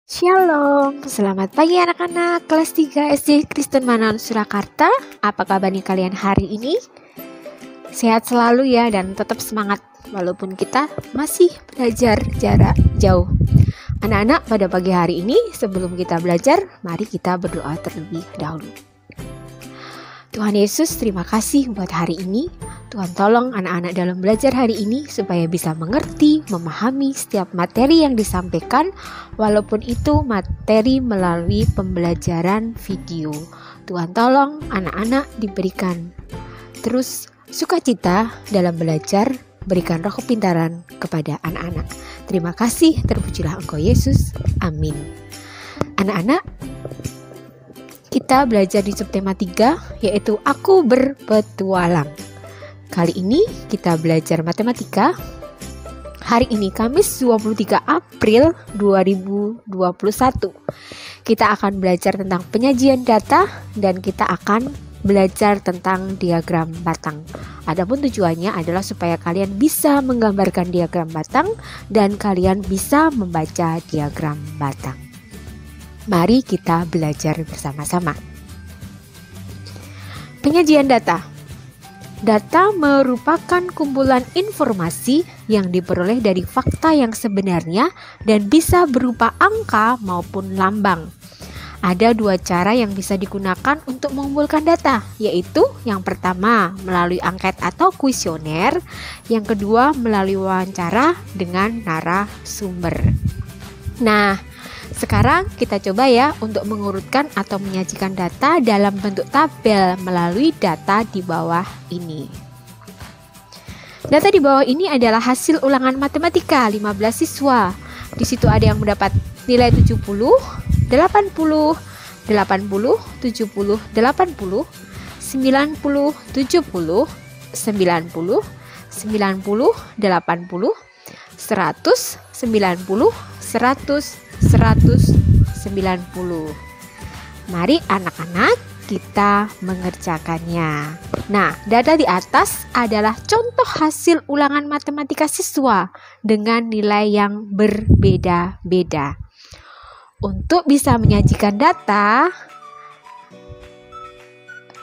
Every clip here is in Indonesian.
Shalom, selamat pagi anak-anak kelas 3 SD Kristen Manan Surakarta. Apa kabarnya kalian hari ini? Sehat selalu ya dan tetap semangat walaupun kita masih belajar jarak jauh. Anak-anak, pada pagi hari ini sebelum kita belajar, mari kita berdoa terlebih dahulu. Tuhan Yesus, terima kasih buat hari ini. Tuhan tolong anak-anak dalam belajar hari ini supaya bisa mengerti, memahami setiap materi yang disampaikan, walaupun itu materi melalui pembelajaran video. Tuhan tolong anak-anak diberikan terus sukacita dalam belajar, berikan roh kepintaran kepada anak-anak. Terima kasih, terpujilah Engkau Yesus. Amin. Anak-anak, kita belajar di subtema 3, yaitu Aku Berpetualang. Kali ini kita belajar matematika. Hari ini Kamis 23 April 2021. Kita akan belajar tentang penyajian data dan kita akan belajar tentang diagram batang. Adapun tujuannya adalah supaya kalian bisa menggambarkan diagram batang dan kalian bisa membaca diagram batang. Mari kita belajar bersama-sama. Penyajian data. Data merupakan kumpulan informasi yang diperoleh dari fakta yang sebenarnya dan bisa berupa angka maupun lambang. Ada dua cara yang bisa digunakan untuk mengumpulkan data, yaitu yang pertama melalui angket atau kuesioner, yang kedua melalui wawancara dengan narasumber. Nah, sekarang kita coba ya untuk mengurutkan atau menyajikan data dalam bentuk tabel melalui data di bawah ini. Data di bawah ini adalah hasil ulangan matematika 15 siswa. Di situ ada yang mendapat nilai 70, 80, 80, 70, 80, 90, 70, 90, 90, 80, 100, 90, 100, 190. Mari anak-anak kita mengerjakannya. Nah, data di atas adalah contoh hasil ulangan matematika siswa dengan nilai yang berbeda-beda. Untuk bisa menyajikan data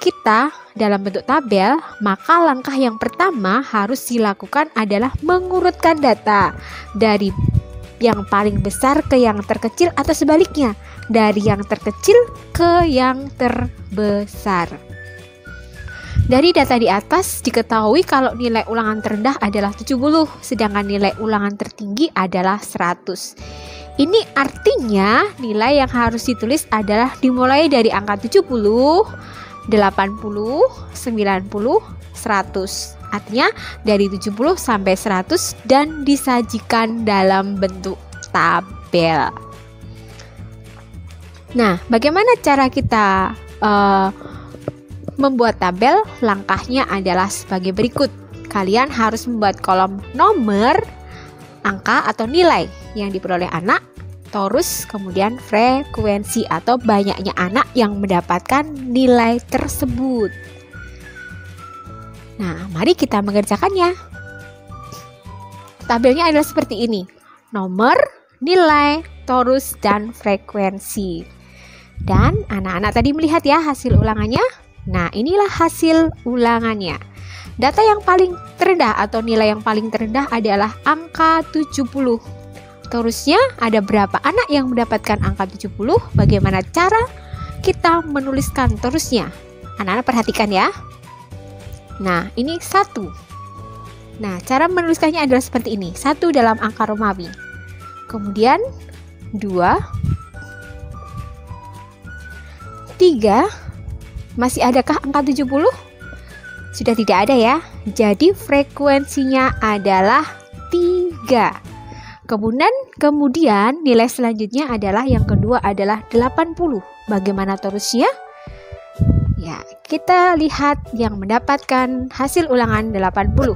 kita dalam bentuk tabel, maka langkah yang pertama harus dilakukan adalah mengurutkan data dari yang paling besar ke yang terkecil atau sebaliknya, dari yang terkecil ke yang terbesar. Dari data di atas diketahui kalau nilai ulangan terendah adalah 70, sedangkan nilai ulangan tertinggi adalah 100. Ini artinya nilai yang harus ditulis adalah dimulai dari angka 70, 80, 90, 100. Artinya dari 70 sampai 100 dan disajikan dalam bentuk tabel. Nah, bagaimana cara kita membuat tabel? Langkahnya adalah sebagai berikut. Kalian harus membuat kolom nomor, angka atau nilai yang diperoleh anak, terus kemudian frekuensi atau banyaknya anak yang mendapatkan nilai tersebut. Nah, mari kita mengerjakannya. Tabelnya adalah seperti ini. Nomor, nilai, torus, dan frekuensi. Dan anak-anak tadi melihat ya hasil ulangannya. Nah, inilah hasil ulangannya. Data yang paling terendah atau nilai yang paling terendah adalah angka 70. Torusnya ada berapa anak yang mendapatkan angka 70? Bagaimana cara kita menuliskan torusnya? Anak-anak perhatikan ya. Nah, ini 1. Nah, cara menuliskannya adalah seperti ini. 1 dalam angka Romawi. Kemudian 2, 3. Masih adakah angka 70? Sudah tidak ada ya. Jadi frekuensinya adalah 3. Kemudian nilai selanjutnya adalah yang kedua adalah 80. Bagaimana torusnya? Ya, kita lihat yang mendapatkan hasil ulangan 80.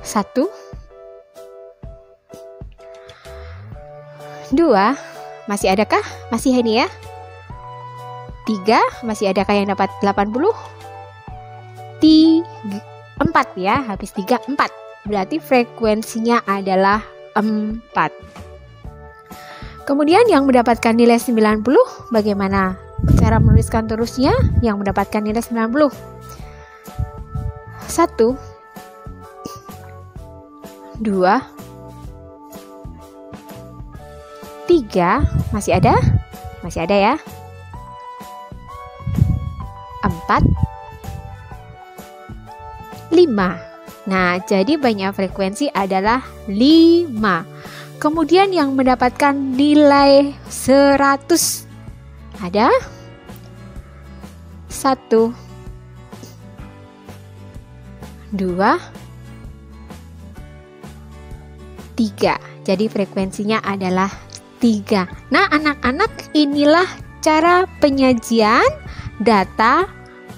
1, 2, masih adakah? Masih ini ya. 3, masih adakah yang dapat 80? 4 ya, habis 3, 4. Berarti frekuensinya adalah 4. Kemudian yang mendapatkan nilai 90, bagaimana cara menuliskan terusnya yang mendapatkan nilai 90? 1, 2, 3, masih ada? Masih ada ya? 4, 5. Nah, jadi banyak frekuensi adalah 5. Kemudian yang mendapatkan nilai 100 ada 1, 2, 3. Jadi frekuensinya adalah 3. Nah, anak-anak, inilah cara penyajian data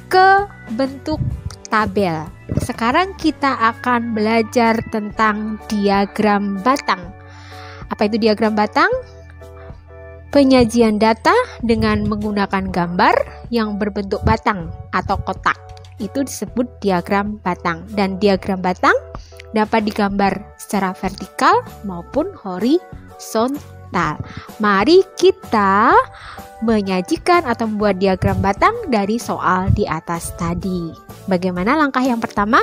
ke bentuk tabel. Sekarang kita akan belajar tentang diagram batang. Apa itu diagram batang? Penyajian data dengan menggunakan gambar yang berbentuk batang atau kotak. Itu disebut diagram batang. Dan diagram batang dapat digambar secara vertikal maupun horizontal. Mari kita menyajikan atau membuat diagram batang dari soal di atas tadi. Bagaimana langkah yang pertama?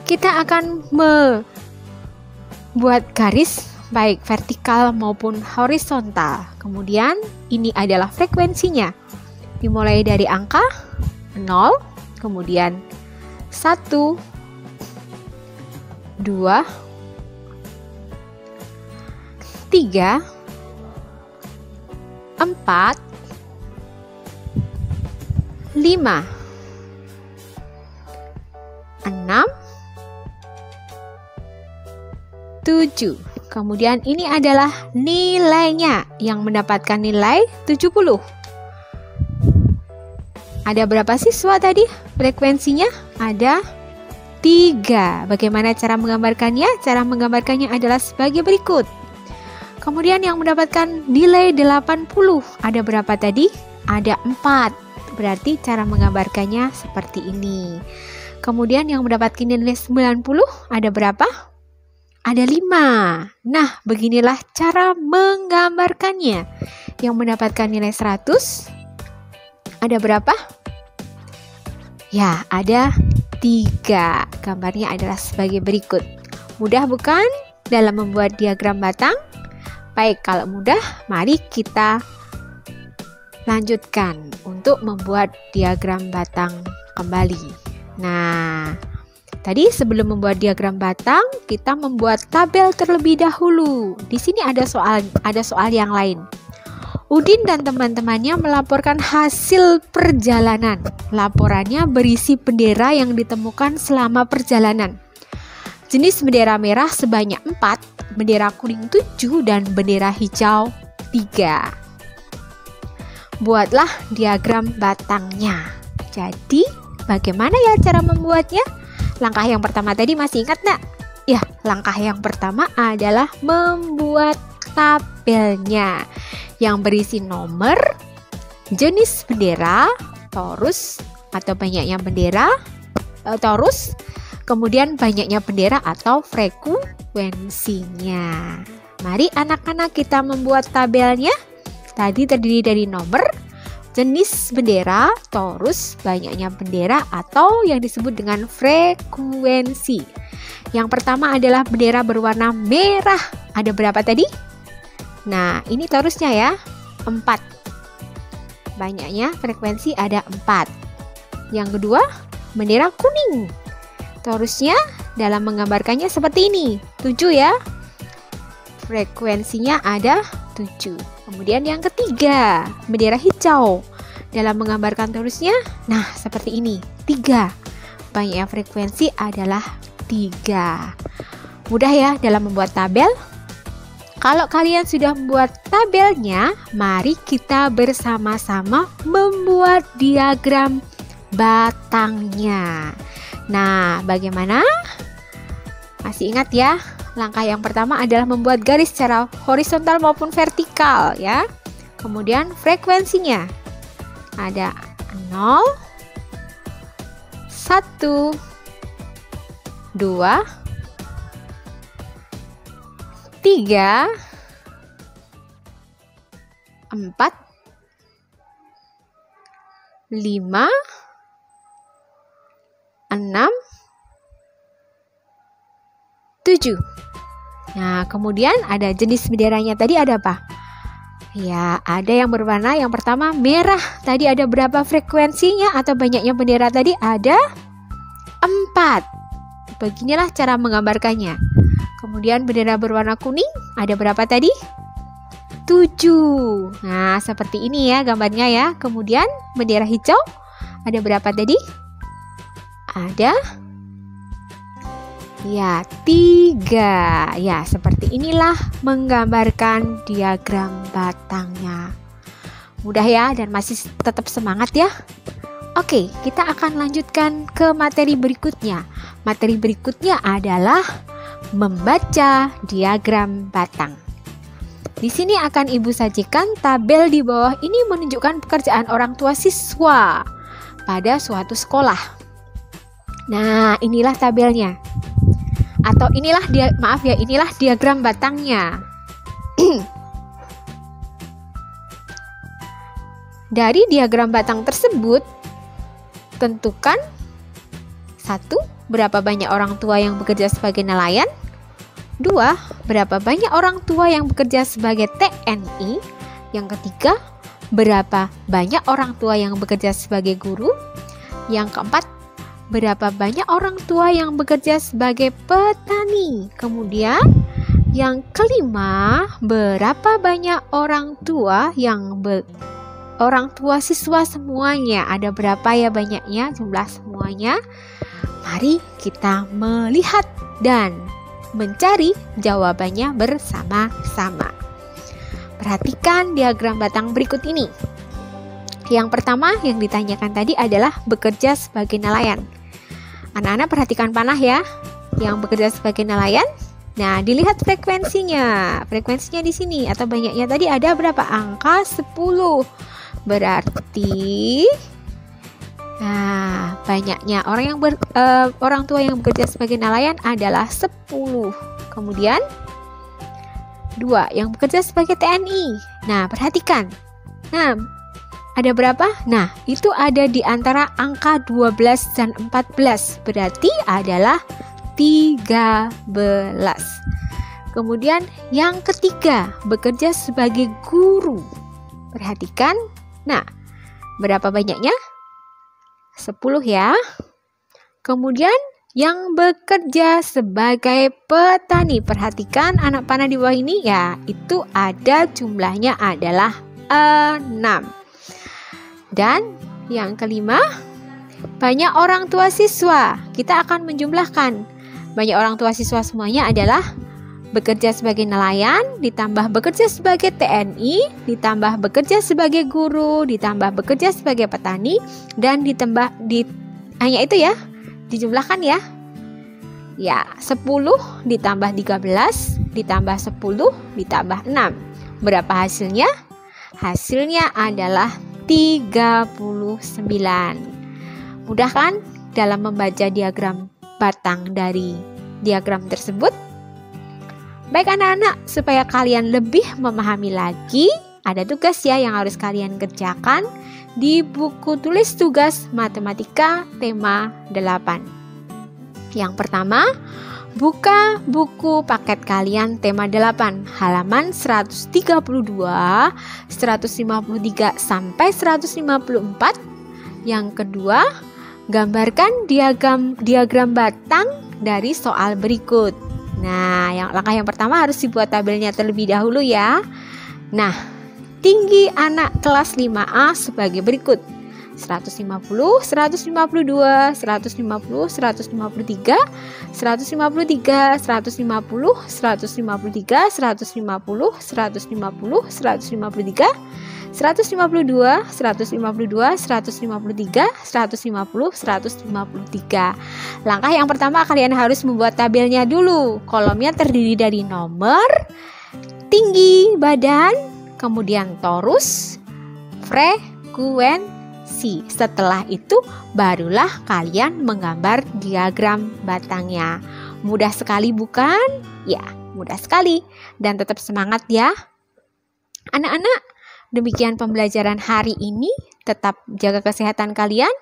Kita akan buat garis baik vertikal maupun horizontal. Kemudian ini adalah frekuensinya. Dimulai dari angka 0, kemudian 1, 2, 3, 4, 5, 6, 7. Kemudian ini adalah nilainya yang mendapatkan nilai 70. Ada berapa siswa tadi? Frekuensinya ada 3. Bagaimana cara menggambarkannya? Cara menggambarkannya adalah sebagai berikut. Kemudian yang mendapatkan nilai 80. Ada berapa tadi? Ada 4. Berarti cara menggambarkannya seperti ini. Kemudian yang mendapatkan nilai 90 ada berapa? Ada 5. Nah, beginilah cara menggambarkannya. Yang mendapatkan nilai 100 ada berapa? Ya, ada 3. Gambarnya adalah sebagai berikut. Mudah bukan dalam membuat diagram batang? Baik, kalau mudah, mari kita lanjutkan untuk membuat diagram batang kembali. Nah, tadi sebelum membuat diagram batang, kita membuat tabel terlebih dahulu. Di sini ada soal yang lain. Udin dan teman-temannya melaporkan hasil perjalanan. Laporannya berisi bendera yang ditemukan selama perjalanan. Jenis bendera merah sebanyak 4, bendera kuning 7, dan bendera hijau 3. Buatlah diagram batangnya. Jadi, bagaimana ya cara membuatnya? Langkah yang pertama tadi masih ingat nggak? Ya, langkah yang pertama adalah membuat tabelnya yang berisi nomor, jenis bendera, torus atau banyaknya bendera, torus, kemudian banyaknya bendera atau frekuensinya. Mari anak-anak kita membuat tabelnya. Tadi terdiri dari nomor, jenis bendera, torus, banyaknya bendera atau yang disebut dengan frekuensi. Yang pertama adalah bendera berwarna merah. Ada berapa tadi? Nah, ini torusnya ya, 4. Banyaknya frekuensi ada 4. Yang kedua, bendera kuning. Torusnya dalam menggambarkannya seperti ini, 7 ya. Frekuensinya ada 7. Kemudian yang ketiga, bendera hijau. Dalam menggambarkan torusnya, nah seperti ini, 3. Banyaknya frekuensi adalah 3. Mudah ya dalam membuat tabel. Kalau kalian sudah membuat tabelnya, mari kita bersama-sama membuat diagram batangnya. Nah, bagaimana? Masih ingat ya? Langkah yang pertama adalah membuat garis secara horizontal maupun vertikal ya. Kemudian frekuensinya ada 0, 1, 2, 3, 4, 5, 6, 7. Nah, kemudian ada jenis benderanya tadi ada apa? Ya, ada yang berwarna yang pertama merah. Tadi ada berapa frekuensinya atau banyaknya bendera tadi? Ada 4. Beginilah cara menggambarkannya. Kemudian bendera berwarna kuning ada berapa tadi? 7. Nah, seperti ini ya gambarnya ya. Kemudian bendera hijau ada berapa tadi? Ada 3. Ya, seperti inilah menggambarkan diagram batangnya. Mudah ya dan masih tetap semangat ya. Oke, kita akan lanjutkan ke materi berikutnya. Materi berikutnya adalah membaca diagram batang. Di sini akan Ibu sajikan tabel di bawah ini menunjukkan pekerjaan orang tua siswa pada suatu sekolah. Nah, inilah tabelnya. Atau inilah inilah diagram batangnya. Dari diagram batang tersebut, tentukan 1. Berapa banyak orang tua yang bekerja sebagai nelayan. 2. Berapa banyak orang tua yang bekerja sebagai TNI. Yang ketiga, berapa banyak orang tua yang bekerja sebagai guru. Yang keempat, berapa banyak orang tua yang bekerja sebagai petani. Kemudian yang kelima, berapa banyak orang tua orang tua siswa semuanya. Ada berapa ya banyaknya jumlah semuanya? Mari kita melihat dan mencari jawabannya bersama-sama. Perhatikan diagram batang berikut ini. Yang pertama yang ditanyakan tadi adalah bekerja sebagai nelayan. Anak-anak perhatikan panah ya, yang bekerja sebagai nelayan. Nah, dilihat frekuensinya. Frekuensinya di sini atau banyaknya tadi ada berapa? Angka 10. Berarti banyaknya orang tua yang bekerja sebagai nelayan adalah 10. Kemudian 2 yang bekerja sebagai TNI. Nah, perhatikan. Nah, ada berapa? Nah, itu ada di antara angka 12 dan 14. Berarti adalah 13. Kemudian yang ketiga, bekerja sebagai guru. Perhatikan. Nah, berapa banyaknya? 10 ya. Kemudian yang bekerja sebagai petani. Perhatikan anak panah di bawah ini ya. Itu ada jumlahnya adalah 6. Dan yang kelima, banyak orang tua siswa. Kita akan menjumlahkan. Banyak orang tua siswa semuanya adalah bekerja sebagai nelayan, ditambah bekerja sebagai TNI, ditambah bekerja sebagai guru, ditambah bekerja sebagai petani, dan hanya itu ya, dijumlahkan ya. Ya, 10 ditambah 13, ditambah 10, ditambah 6. Berapa hasilnya? Hasilnya adalah 39. Mudah kan dalam membaca diagram batang dari diagram tersebut? Baik anak-anak, supaya kalian lebih memahami lagi, ada tugas ya yang harus kalian kerjakan di buku tulis tugas matematika tema 8. Yang pertama, buka buku paket kalian tema 8 halaman 132, 153 sampai 154. Yang kedua, gambarkan diagram batang dari soal berikut. Nah, langkah yang pertama harus dibuat tabelnya terlebih dahulu ya. Nah, tinggi anak kelas 5A sebagai berikut. 150, 152, 150, 153, 153, 150, 153, 150, 150, 153, 152, 152, 153, 150, 153. Langkah yang pertama kalian harus membuat tabelnya dulu. Kolomnya terdiri dari nomor, tinggi badan, kemudian torus, frekuensi. Setelah itu barulah kalian menggambar diagram batangnya. Mudah sekali bukan? Ya, mudah sekali. Dan tetap semangat ya. Anak-anak, demikian pembelajaran hari ini. Tetap jaga kesehatan kalian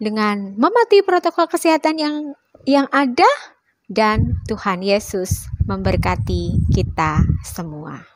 dengan mematuhi protokol kesehatan yang ada, dan Tuhan Yesus memberkati kita semua.